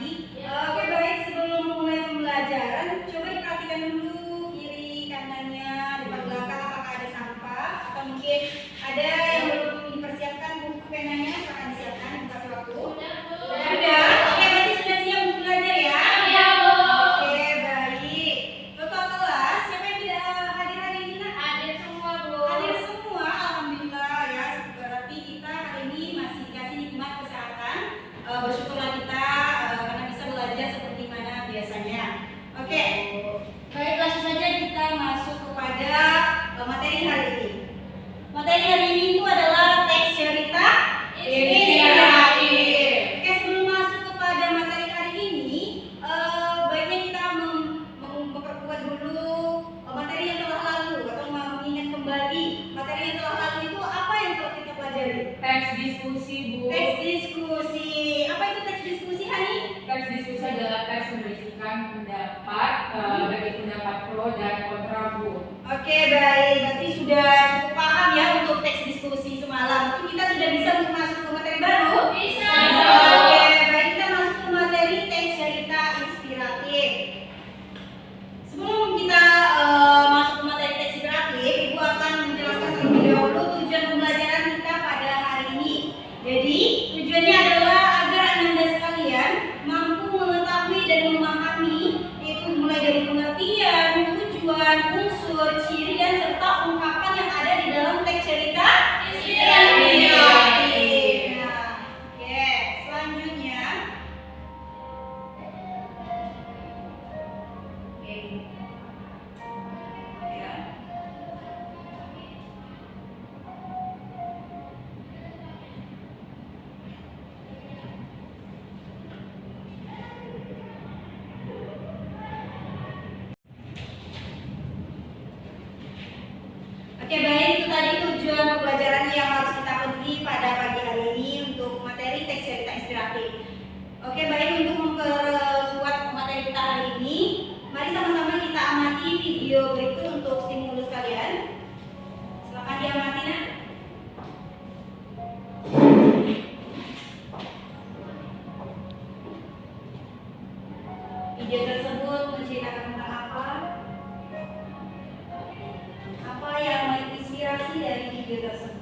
Amati. Oke baik, sebelum mulai pembelajaran, coba diperhatikan dulu kiri kanannya, depan belakang apakah ada sampah atau mungkin ada yang belum dipersiapkan buku penanya, silakan disiapkan, dikasih waktu. Sudah. Oke, berarti sudah siap untuk belajar ya? Iya, Bu. Oke baik. Total kelas siapa yang tidak hadir hari ini? Hadir semua, Bu. Hadir semua, alhamdulillah ya. Berarti kita hari ini masih dikasih nikmat kesehatan. Bersyukurlah kita karena bisa belajar seperti mana biasanya. Oke, baik langsung saja kita masuk kepada materi hari ini. Materi hari ini itu adalah teks cerita inspiratif. Oke, sebelum masuk kepada materi hari ini, baiknya kita memperkuat dulu materi yang telah lalu atau mengingat kembali materi yang telah lalu itu apa yang telah kita pelajari. Teks diskusi, Bu. Teks diskusi. Apa itu teks diskusi, Hani? Teks diskusi adalah teks berisikan pendapat, baik pendapat pro dan kontra, Bu. Oke, baik. Berarti sudah cukup paham ya untuk teks diskusi semalam. Mungkin kita sudah bisa untuk masuk ke materi baru? Bisa. Oke, baik, kita masuk ke materi teks cerita inspiratif. Sebelum kita masuk ke materi teks inspiratif, Ibu akan menjelaskan terlebih dahulu tujuan pembelajaran kita pada hari ini. Jadi, tujuannya adalah agar Anda sekalian mampu mengetahui dan memahami, yaitu mulai dari pengertian, tujuan, unsur, ciri, dan serta ungkapan yang ada di dalam teks cerita inspiratif. Nah, oke, selanjutnya. Oke, ya. Oke baik, itu tadi tujuan pembelajaran yang harus kita penuhi pada pagi hari ini untuk materi teks cerita inspiratif. Oke baik, untuk memperkuat materi kita hari ini, mari sama-sama kita amati video berikut untuk stimulus kalian. Silakan diamati, Nak. Video tersebut menceritakan tentang apa? Apa yang menginspirasi dari video tersebut?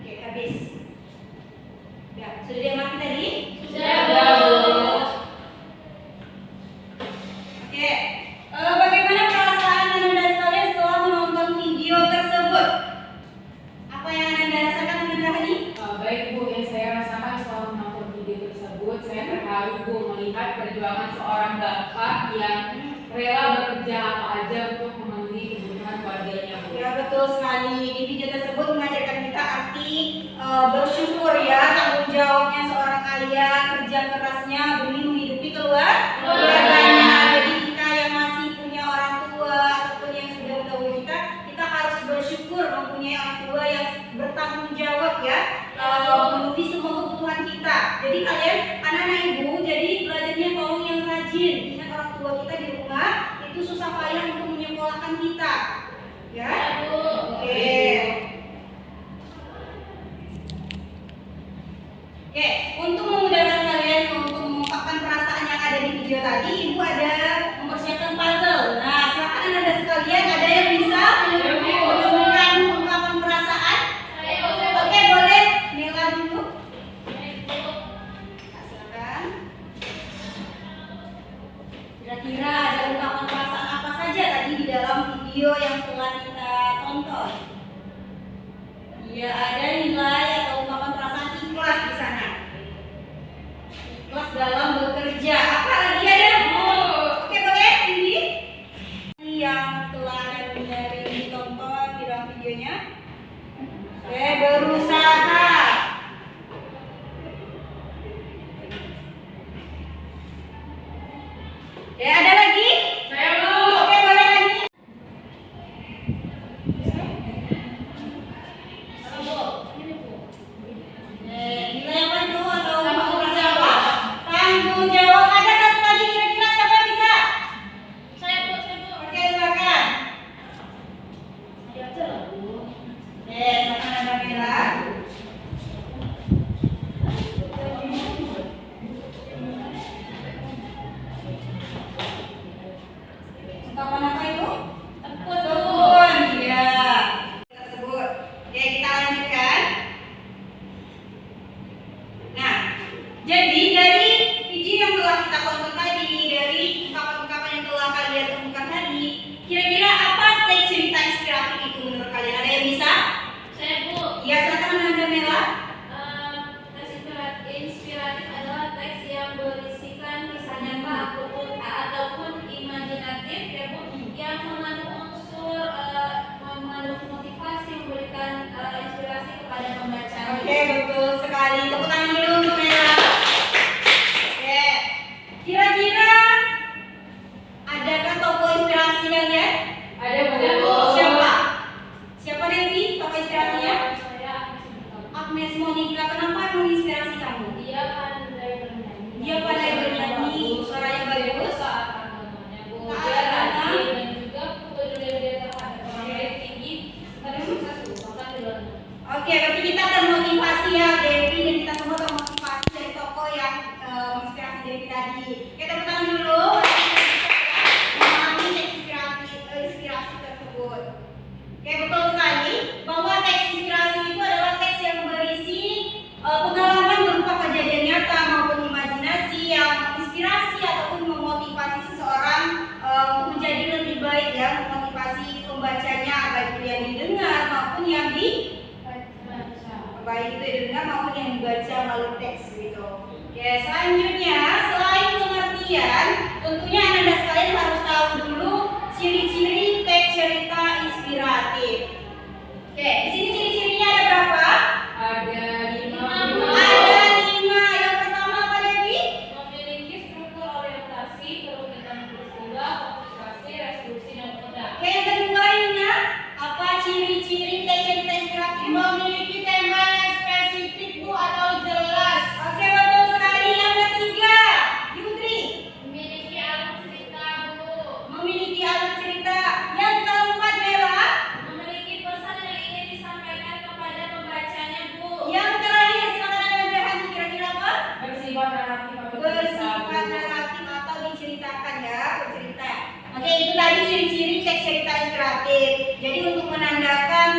Oke, habis. Ya, sudah diamati tadi? Sudah, Bu. Oke, bagaimana perasaan Anda sekalian setelah menonton video tersebut? Apa yang Anda rasakan, Anda Hani? Baik, Bu, yang saya rasakan setelah menonton video tersebut, saya terharu, Bu, melihat perjuangan seorang bapak yang rela bekerja apa aja untuk memenuhi kebutuhan keluarganya, Bu. Ya, betul sekali. Di video tersebut mengajarkan kita arti bersyukur ya, tanggung jawabnya seorang ayah, kerja kerasnya demi menghidupi keluarganya. Jadi kita yang masih punya orang tua ataupun yang sudah mendahului kita harus bersyukur mempunyai orang tua yang bertanggung jawab ya, memenuhi semua kebutuhan kita. Jadi kalian anak-anak ibu, jadi belajarnya tolong yang rajin. Ingat orang tua kita di rumah itu susah payah untuk menyekolahkan kita. Ya, oke. Oke, untuk memudahkan kalian untuk mengungkapkan perasaan yang ada di video tadi, Ibu ada mempersiapkan puzzle. Nah, silakan Anda sekalian, ada yang bisa menemukan ungkapan perasaan? Oke, boleh. Nela dulu. Nah, silakan. Kira-kira ada ungkapan perasaan apa saja tadi di dalam video yang telah kita tonton? Ya, ada nilai atau ungkapan perasaan ikhlas di sana. Ikhlas dalam bekerja. Apa lagi ada? Oke, boleh? Ini Ungkapan apa itu? Tekun. Tekun, ya. Tersebut. Oke, kita lanjutkan. Nah, jadi dari video yang telah kita tonton tadi, dari ungkapan-ungkapan yang telah kalian temukan tadi, kira-kira apa teks cerita inspiratif itu menurut kalian? Ada yang bisa? Saya Bu. Ya, silakan Nanda Mela. Teks inspiratif adalah teks yang berisikan kisah nyata ataupun imajinatif ya Bu, yang mengandung unsur mengandung motivasi, memberikan inspirasi kepada pembaca. Oke, betul sekali. Tepuk tangan dulu untuk Mela. Oke. Kira-kira adakah tokoh inspirasi kalian? Ada Bu. Siapa? Siapa Devi? Tokoh inspirasinya? Saya Agnes Monica. Kenapa menginspirasi kamu? dia pandai bernyanyi. Dia pandai bernyanyi, suaranya bagus. Saat agamanya Bu. Taat Dia agama. rajin dan juga kepedulian dia terhadap orang lain tinggi. Tadi sukses Bu, bahkan di London. Oke, berarti kita termotivasi ya Devi, dan kita semua termotivasi dari tokoh yang menginspirasi Devi tadi. Oke, tepuk tangan dulu. Memahami teks inspirasi tersebut. Oke, betul sekali bahwa teks inspirasi itu adalah teks yang berisi pengalaman berupa kejadian nyata maupun imajinasi yang menginspirasi ataupun memotivasi seseorang untuk menjadi lebih baik ya, memotivasi pembacanya baik itu yang didengar maupun yang baik itu yang didengar maupun yang dibaca melalui teks gitu. Oke, selanjutnya selain pengertian, tentunya Anda sekalian harus tahu dulu ciri-ciri teks cerita inspiratif. Oke, di sini ciri-cirinya ada berapa? Ada 5. Ada 5. Yang pertama apa Devi? Memiliki struktur orientasi, kerumitan peristiwa, komplikasi, resolusi, dan tindak. Oke, yang kedua Yuna, apa ciri-ciri teks cerita inspiratif? Memiliki tema yang spesifik Bu atau jelas. Oke, betul sekali. Yang ketiga, Yudri, Memiliki alur cerita Bu. memiliki alur cerita. Yang keempat Bella, Memiliki pesan yang ingin disampaikan kepada pembacanya Bu. yang terakhir silakan Anda Hani, kira-kira apa? Bersifat naratif atau Bersifat naratif atau diceritakan ya, bercerita. Oke, itu tadi ciri-ciri teks cerita inspiratif. Jadi untuk menandakan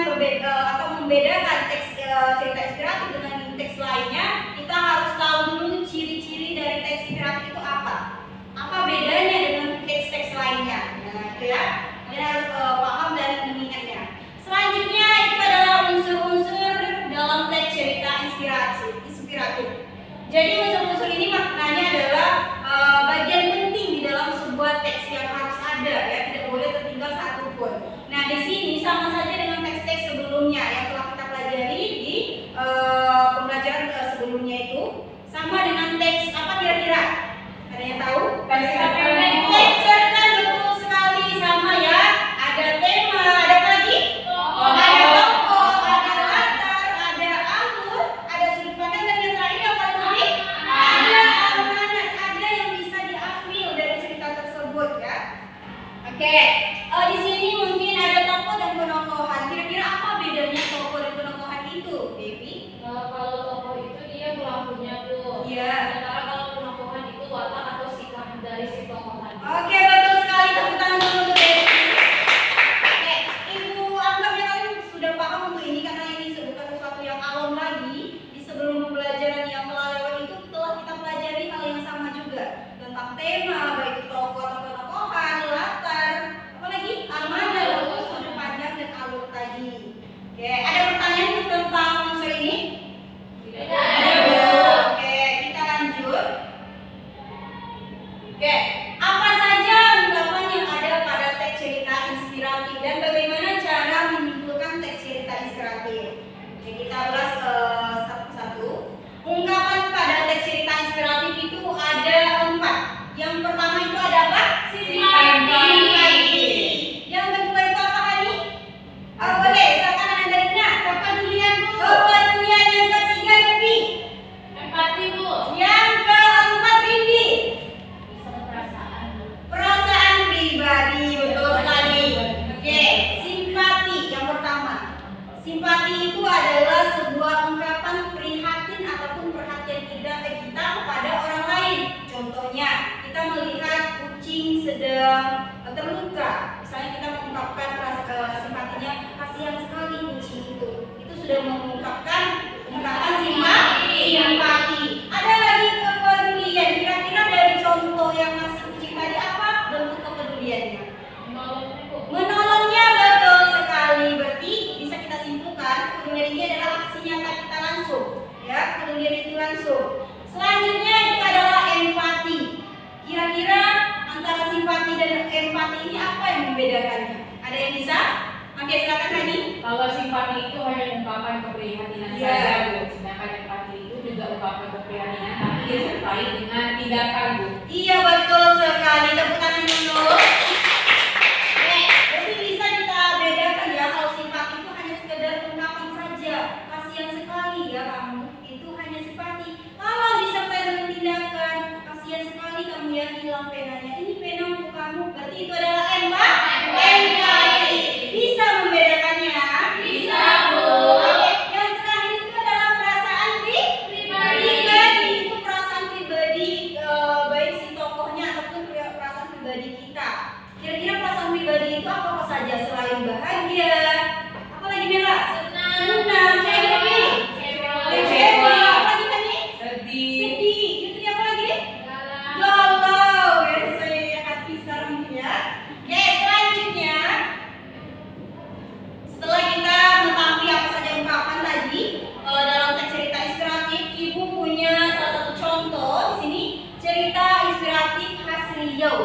atau membedakan teks cerita inspiratif dengan teks lainnya, kita harus tahu dulu ciri-ciri dari teks inspiratif itu apa. Apa bedanya dengan teks-teks lainnya? Nah, itu ya. Kalian harus paham dan mengingatnya. Selanjutnya itu adalah unsur-unsur dalam teks cerita inspiratif. Jadi unsur-unsur ini maknanya adalah bagian penting di dalam sebuah teks yang harus ada ya, tidak boleh tertinggal satupun. Nah, di sini sama saja dengan teks-teks sebelumnya yang telah kita pelajari di pembelajaran sebelumnya itu, sama dengan teks apa kira-kira? Ada yang tahu? Teks cerpen. Teks cerpen, betul sekali, sama ya. Ada tema, ada apa lagi? Ada tokoh, ada latar, ada alur, ada sudut pandang, dan yang terakhir apa lagi? Ada amanat, ada yang bisa diambil dari cerita tersebut ya. Oke, di sini mungkin ada tokoh dan penokohan. Kira-kira apa bedanya tokoh dan penokohan itu, Devi? Kalau tokoh itu dia pelakunya Bu. Iya. Sementara kalau penokohan itu watak atau sikap dari si tokoh tadi. Oke, betul sekali. Tepuk tangan dulu untuk Devi. Oke, Ibu anggap ya kalian sudah paham untuk ini karena ini bukan sesuatu yang awam lagi. Di sebelum pembelajaran yang telah lewat itu telah kita pelajari hal yang sama juga tentang tema, baik itu tokoh atau penokohan, latar, apalagi amanah, bagus, sudut pandang dan alur tadi. Oke, ada pertanyaan tentang unsur ini? Tidak Ada. Oke, kita lanjut. Oke, apa saja membedakannya? Ada yang bisa? Oke, silakan Hani. Kalau simpati itu hanya ungkapan keprihatinan Iya. saja, Bu. Sedangkan empati itu juga ungkapan keprihatinan, tapi disertai dengan tindakan, Bu. Iya, betul sekali. Tepuk tangan dulu. Jadi bisa kita bedakan ya, kalau simpati itu hanya sekedar ungkapan saja. Kasihan sekali ya kamu, itu hanya simpati. Kalau disertai dengan tindakan, kasihan sekali kamu ya hilang penanya. Ini pena untuk kamu, berarti itu adalah empati. Bisa membedakannya? Bisa, Bu. Oke, yang terakhir itu adalah perasaan pribadi. Itu perasaan pribadi, baik si tokohnya ataupun perasaan pribadi kita. Kira-kira perasaan pribadi itu apa saja selain bahagia? Apa lagi Mela? Senang. Kecewa. Apa lagi tadi? Sedih. Sedih. Itu apa lagi? Galau. Ya sesuai hati sarang ya. Oke, selanjutnya setelah kita mengetahui apa saja ungkapan tadi dalam teks cerita inspiratif, Ibu punya salah satu contoh di sini, cerita inspiratif khas Riau.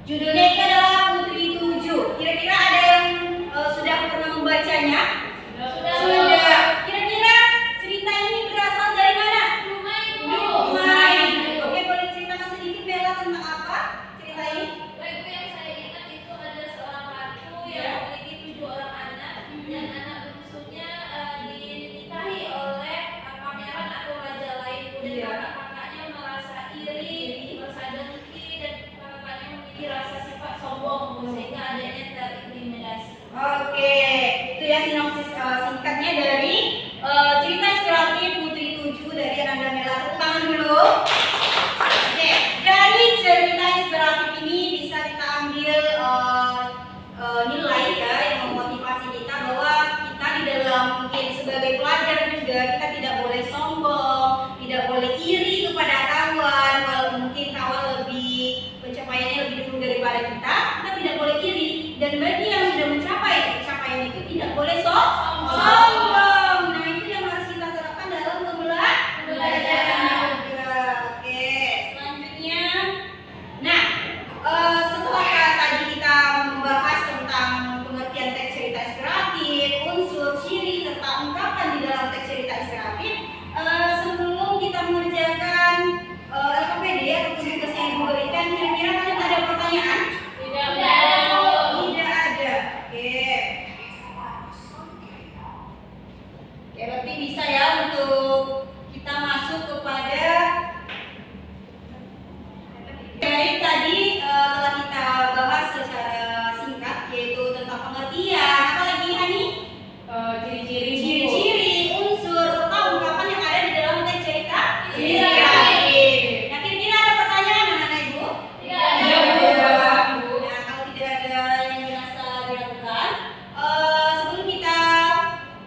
Judulnya itu adalah Putri Tujuh. Kira-kira ada yang sudah pernah membacanya? Sudah. Kira-kira cerita ini berasal dari mana? Dumai. Oke, boleh ceritakan sedikit Bella tentang apa cerita ini? Lagu yang saya ingat itu ada seorang ratu yang memiliki 7 orang anak dan anak bungsunya dinikahi oleh pangeran atau raja lain. Kemudian Iya. kakak-kakaknya merasa iri, merasa dengki, dan kakak-kakaknya memiliki rasa sifat sombong sehingga adanya terintimidasi. Oke, itu ya sinopsis singkatnya dari cerita inspiratif Putri Tujuh dari Ananda Mela. Tepuk tangan dulu. Oke, dari cerita inspiratif ini bisa kita ambil nilai ya yang memotivasi kita bahwa kita di dalam mungkin sebagai pelajar juga kita tidak boleh sombong, tidak boleh iri kepada kawan, walaupun mungkin kawan lebih pencapaiannya lebih dulu daripada kita tidak boleh iri, dan bagi yang sudah mencapai pencapaian itu tidak boleh sombong. Nah, itu yang harus kita terapkan dalam pembelajaran juga. Oke, selanjutnya. Nah, setelah tadi kita membahas tentang pengertian teks cerita inspiratif, unsur, ciri, serta ungkapan di dalam teks cerita inspiratif, sebelum kita mengerjakan LKPD atau tugas yang Ibu berikan, kira-kira kalian ada pertanyaan? Tidak ada. Oke. Oke, berarti bisa ya untuk kita masuk kepada baik tadi telah kita bahas secara singkat yaitu tentang pengertian. Apa lagi Hani? Ciri-ciri, Bu. Ciri-ciri, unsur, serta ungkapan yang ada di dalam teks cerita Inspiratif. Nah, kira-kira ada pertanyaan anak-anak Ibu? Iya, Bu. Nah, kalau tidak ada yang dirasa diragukan, sebelum kita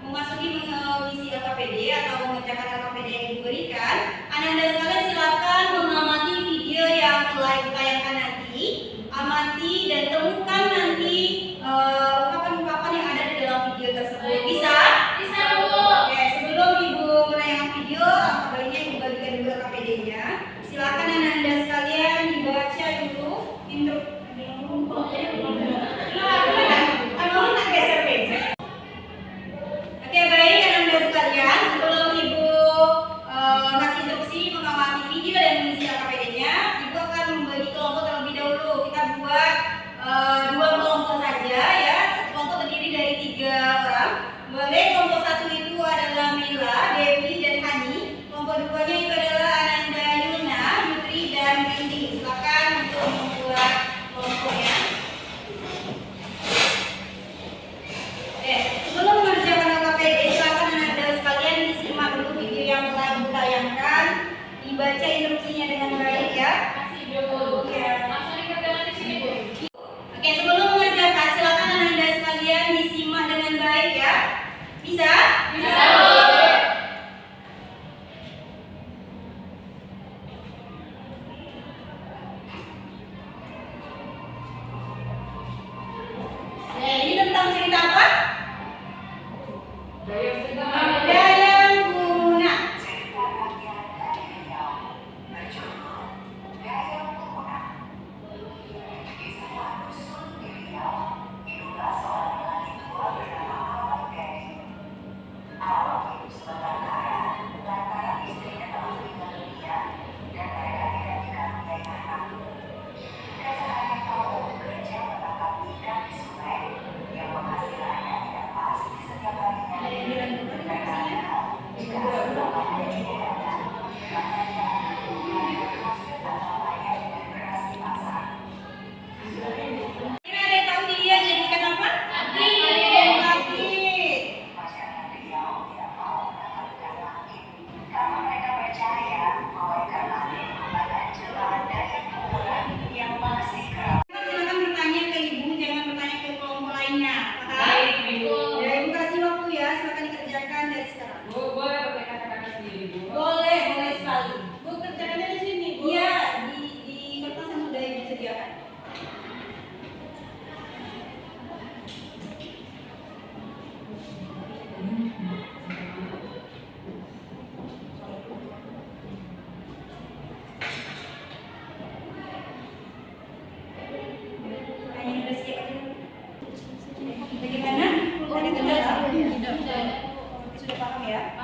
memasuki mengisi LKPD atau mengerjakan LKPD yang diberikan, Anda sekalian silakan mengamati video yang telah Ibu tayangkan nanti, amati dan temukan nanti ungkapan-ungkapan yang ada di dalam video tersebut. Bisa? Bisa, Bu. Oke, sebelum Ibu menayangkan video, alangkah baiknya Ibu bagikan dulu LKPD-nya. Silakan Anda sekalian dibaca dulu intro. Oke, baik Anda sekalian, sebelum Ibu kasih instruksi mengamati video dan mengisi LKPD-nya, Ibu akan membagi kelompok terlebih dahulu. Kita buat 2 kelompok saja ya. Satu kelompok terdiri dari 3 orang. Boleh kelompok 1 itu adalah Mela, Devi, dan Hani. Kelompok 2-nya itu adalah Ananda, Yuna, Yutri, dan Rindi. Silakan untuk membuat kelompoknya. Oke, sebelum mengerjakan LKPD, silakan Anda sekalian disimak dulu video yang telah ditayangkan, dibaca instruksinya dengan baik ya. Masih, Bu. Langsung dikerjakan di sini, Bu. Oke, sebelum mengerjakan, silakan Anda sekalian disimak dengan baik ya. Bisa? Bisa, Bu. Ini tentang cerita apa? Dayang Sena. Dayang Guna. Bagaimana? Ada kendala? Sudah paham ya?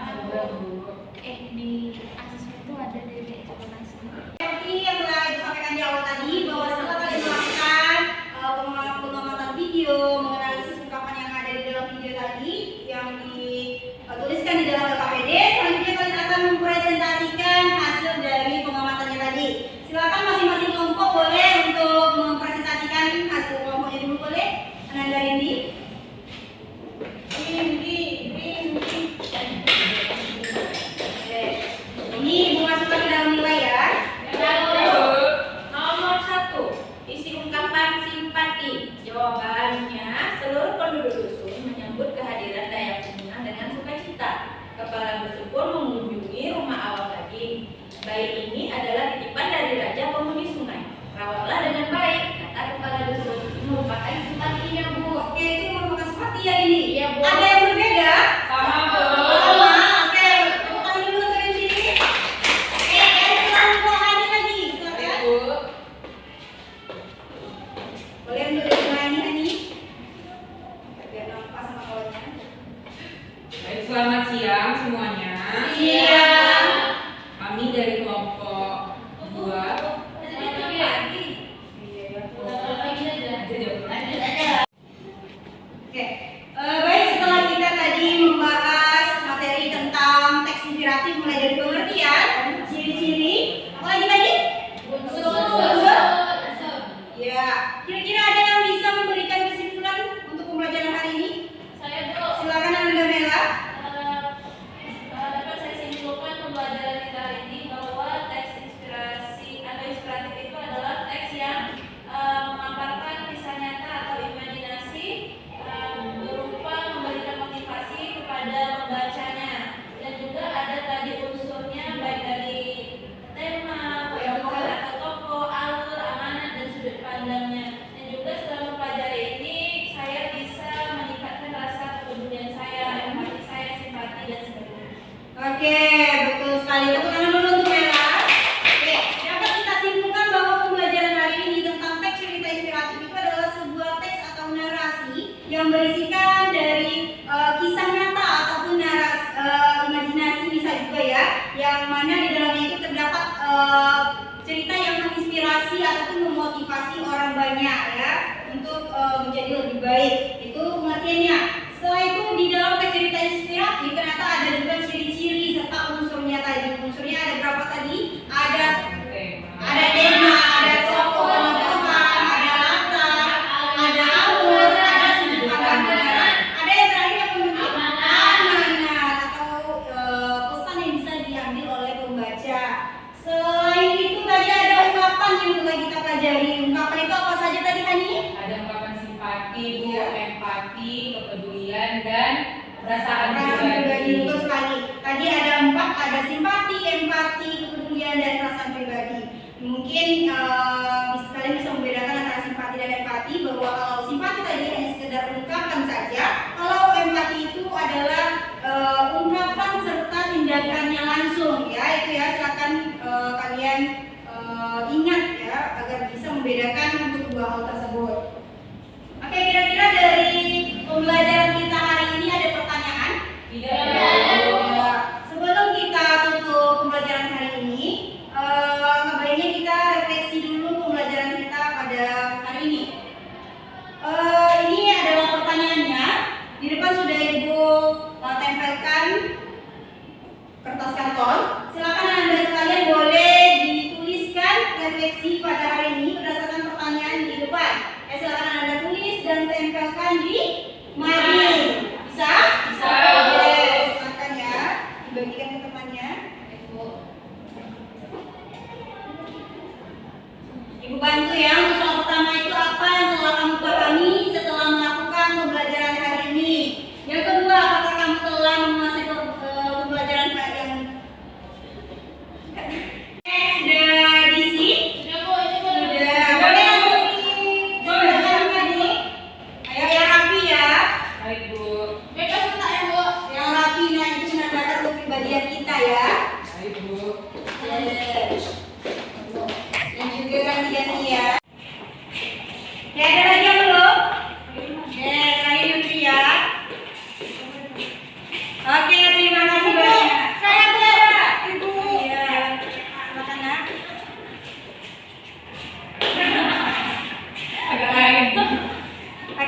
Di asesmen itu ada dari evaluasi. Seperti yang telah disampaikan di awal tadi, bahwa setelah kalian melakukan pengamatan video, menganalisis ungkapan yang ada di dalam video tadi, yang dituliskan di dalam LKPD, selanjutnya kalian akan mempresentasikan hasil dari pengamatannya tadi. Silakan masing-masing kelompok boleh untuk mempresentasikan hasil kelompoknya dulu, boleh? Ananda Rindi. Ini Ibu masukkan ke dalam nilai ya. Nomor 1, isi ungkapan simpati. Jawabannya, seluruh penduduk dusun menyambut kehadiran Dayak Kuningan dengan sukacita. Kepala bersyukur mengunjungi rumah awal tadi. Bayi ini adalah titipan dari Raja Penghuni Sungai. Rawatlah dengan baik, kata kepala dusun. Ini merupakan simpatinya, Bu. Oke, itu merupakan simpati ya ini. Iya, Bu. Ada yang berbeda? Sama, Bu. Sama. Oke, tepuk tangan dulu untuk yang sini. Yang kelompok lagi, silakan. Bu. Boleh untuk diulangi Ani? Biar nampak sama kawannya. Baik, selamat siang semuanya. Siang. Kami dari kelompok 2. Oke, baik, setelah kita tadi membahas materi tentang teks inspiratif mulai dari pengertian, ciri-ciri, apa lagi tadi? Ya, kira-kira ada yang bisa memberikan kesimpulan untuk pembelajaran hari ini? Silakan Anda Mela. Dapat saya simpulkan pembelajaran kita hari ini bahwa teks inspirasi atau inspiratif itu adalah teks yang memaparkan kisah nyata atau imajinasi berupa memberikan motivasi kepada pembacanya, dan juga ada tadi unsurnya baik dari tema, tokoh atau tokoh, alur, amanat, dan sudut pandangnya. Dan juga setelah mempelajari ini saya bisa meningkatkan rasa kepedulian saya, empati saya, simpati, dan sebagainya. Oke, betul sekali. Tepuk tangan dulu untuk Mela. Oke, dapat kita simpulkan bahwa pembelajaran hari ini tentang teks cerita inspiratif itu adalah sebuah teks atau narasi yang berisikan dari kisah nyata ataupun narasi imajinasi bisa juga ya, yang mana di dalamnya itu terdapat cerita yang menginspirasi ataupun memotivasi orang banyak ya untuk menjadi lebih baik. Itu pengertiannya. Setelah itu di dalam teks cerita inspiratif ternyata ada juga ciri-ciri serta unsurnya tadi. Unsurnya ada berapa tadi? Ada tema, ada tokoh, ada latar, ada alur, ada sudut pandang, ada yang terakhir apa namanya? Amanat atau pesan yang bisa diambil oleh pembaca. Selain itu tadi ada ungkapan yang telah kita pelajari. Ungkapan itu apa saja tadi Hani? Ada ungkapan simpati, Bu, empati, kepedulian, dan perasaan pribadi. Betul sekali. Tadi ada 4, ada simpati, empati, kepedulian, dan perasaan pribadi. Mungkin kalian bisa membedakan antara simpati dan empati, bahwa kalau simpati tadi hanya sekedar ungkapan saja, kalau empati itu adalah ungkapan serta tindakannya langsung ya. Itu ya, silakan kalian ingat ya agar bisa membedakan untuk dua hal tersebut. Oke, kira-kira dari pembelajaran kita hari ini ada pertanyaan? Tidak. Ya. Sebelum kita tutup pembelajaran hari ini, baiknya kita refleksi dulu pembelajaran kita pada hari ini. Ini adalah pertanyaannya. Di depan sudah Ibu tempelkan kertas karton. Silakan Anda sekalian boleh dituliskan refleksi pada hari ini berdasarkan pertanyaan di depan. Silakan Anda tulis dan tempelkan di mading. Bisa? Bisa. Oke, silakan ya. Dibagikan ke temannya. Ibu bantu ya untuk soal pertama itu apa yang telah kamu pahami setelah melakukan pembelajaran hari ini. Yang kedua, apakah kamu telah menguasai pembelajaran yang sudah diisi? Sudah, Bu, ini Bu. Sudah. Boleh langsung dijelaskan tadi. Ayo yang rapi ya.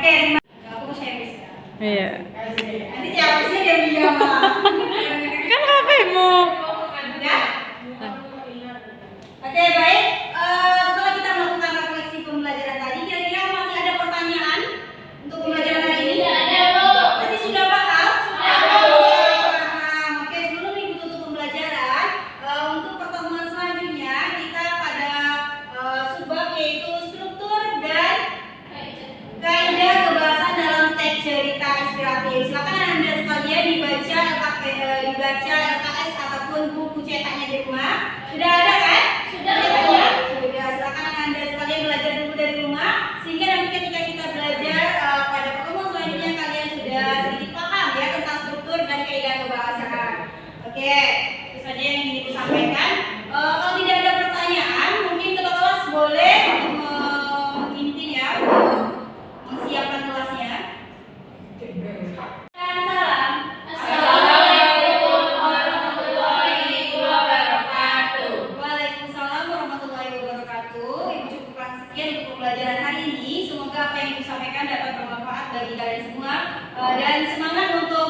Oke, aku mau share ya. Iya. Nanti jawabnya diam-diam malah. Kan HP-mu. Ya? Oke, baik. Setelah kita melakukan refleksi pembelajaran tadi, kira-kira masih ada pertanyaan untuk pembelajaran hari ini? Tadi sudah paham? Sudah paham. Oke, sebelum Ibu tutup pembelajaran, untuk pertemuan selanjutnya kita pada subbab yaitu struktur dan kaidah kebahasan dalam teks cerita inspiratif. Silakan Anda sekalian dibaca LKS ataupun buku cetaknya di rumah. Sudah ada kan? Sudah. Silakan Anda sekalian belajar dulu dari rumah sehingga nanti ketika kita belajar pada pertemuan selanjutnya kalian sudah sedikit paham ya tentang struktur dan kaidah kebahasan. Oke, itu saja yang ingin disampaikan. Kalau tidak ada pertanyaan, mungkin ketua kelas boleh untuk memimpin ya untuk menyiapkan kelasnya. Salam. Assalamualaikum warahmatullahi wabarakatuh. Waalaikumsalam warahmatullahi wabarakatuh. Ibu cukupkan sekian untuk pembelajaran hari ini. Semoga apa yang Ibu sampaikan dapat bermanfaat bagi kalian semua dan semangat untuk